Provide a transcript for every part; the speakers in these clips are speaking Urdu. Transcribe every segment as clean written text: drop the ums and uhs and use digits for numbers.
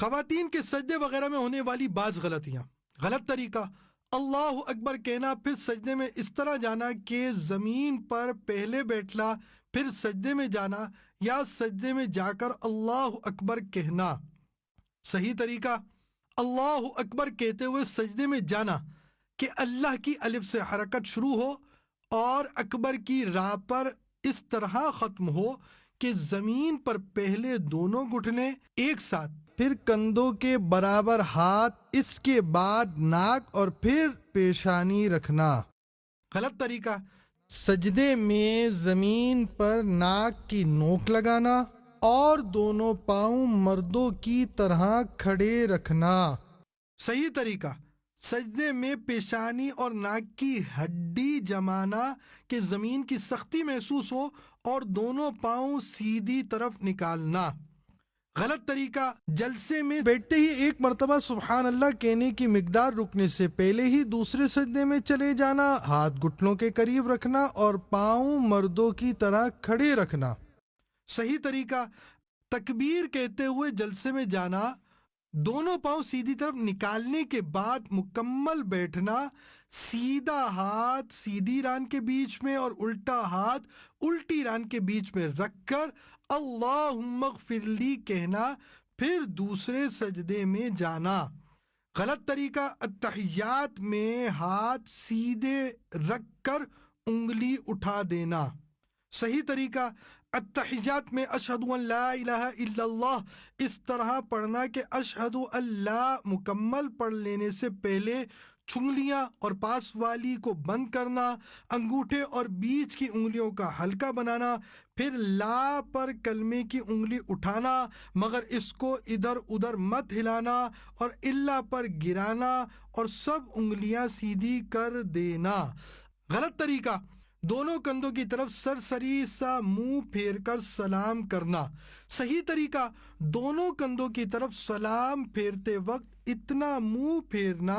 خواتین کے سجدے وغیرہ میں ہونے والی بعض غلطیاں: غلط طریقہ: اللہ اکبر کہنا پھر سجدے میں اس طرح جانا کہ زمین پر پہلے بیٹھنا پھر سجدے میں جانا، یا سجدے میں جا کر اللہ اکبر کہنا۔ صحیح طریقہ: اللہ اکبر کہتے ہوئے سجدے میں جانا کہ اللہ کی الف سے حرکت شروع ہو اور اکبر کی راہ پر اس طرح ختم ہو کہ زمین پر پہلے دونوں گھٹنے ایک ساتھ، پھر کندھوں کے برابر ہاتھ، اس کے بعد ناک اور پھر پیشانی رکھنا۔ غلط طریقہ: سجدے میں زمین پر ناک کی نوک لگانا اور دونوں پاؤں مردوں کی طرح کھڑے رکھنا۔ صحیح طریقہ: سجدے میں پیشانی اور ناک کی ہڈی جمانا کہ زمین کی سختی محسوس ہو اور دونوں پاؤں سیدھی طرف نکالنا۔ غلط طریقہ: جلسے میں بیٹھتے ہی ایک مرتبہ سبحان اللہ کہنے کی مقدار رکنے سے پہلے ہی دوسرے سجدے میں چلے جانا، ہاتھ گھٹنوں کے قریب رکھنا اور پاؤں مردوں کی طرح کھڑے رکھنا۔ صحیح طریقہ: تکبیر کہتے ہوئے جلسے میں جانا، دونوں پاؤں سیدھی طرف نکالنے کے بعد مکمل بیٹھنا، سیدھا ہاتھ سیدھی ران کے بیچ میں اور الٹا ہاتھ الٹی ران کے بیچ میں رکھ کر اللہم اغفر لی کہنا، پھر دوسرے سجدے میں جانا۔ غلط طریقہ: اتحیات میں ہاتھ سیدھے رکھ کر انگلی اٹھا دینا۔ صحیح طریقہ: اتحیات میں اشہد ان لا الہ الا اللہ اس طرح پڑھنا کہ اشہد اللہ مکمل پڑھ لینے سے پہلے چھنگلیاں اور پاس والی کو بند کرنا، انگوٹھے اور بیچ کی انگلیوں کا حلقہ بنانا، پھر لا پر کلمے کی انگلی اٹھانا مگر اس کو ادھر ادھر مت ہلانا اور الا پر گرانا اور سب انگلیاں سیدھی کر دینا۔ غلط طریقہ: دونوں کندھوں کی طرف سرسری سا منہ پھیر کر سلام کرنا۔ صحیح طریقہ: دونوں کندھوں کی طرف سلام پھیرتے وقت اتنا منہ پھیرنا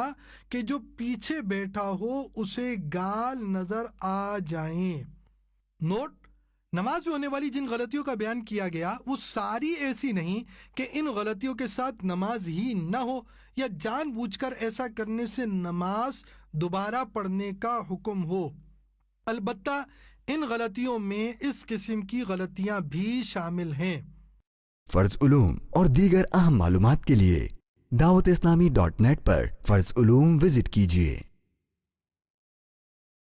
کہ جو پیچھے بیٹھا ہو اسے گال نظر آ جائیں۔ نوٹ: نماز میں ہونے والی جن غلطیوں کا بیان کیا گیا وہ ساری ایسی نہیں کہ ان غلطیوں کے ساتھ نماز ہی نہ ہو یا جان بوجھ کر ایسا کرنے سے نماز دوبارہ پڑھنے کا حکم ہو۔ البتہ ان غلطیوں میں اس قسم کی غلطیاں بھی شامل ہیں۔ فرض علوم اور دیگر اہم معلومات کے لیے دعوت اسلامی .net پر فرض علوم وزٹ کیجیے۔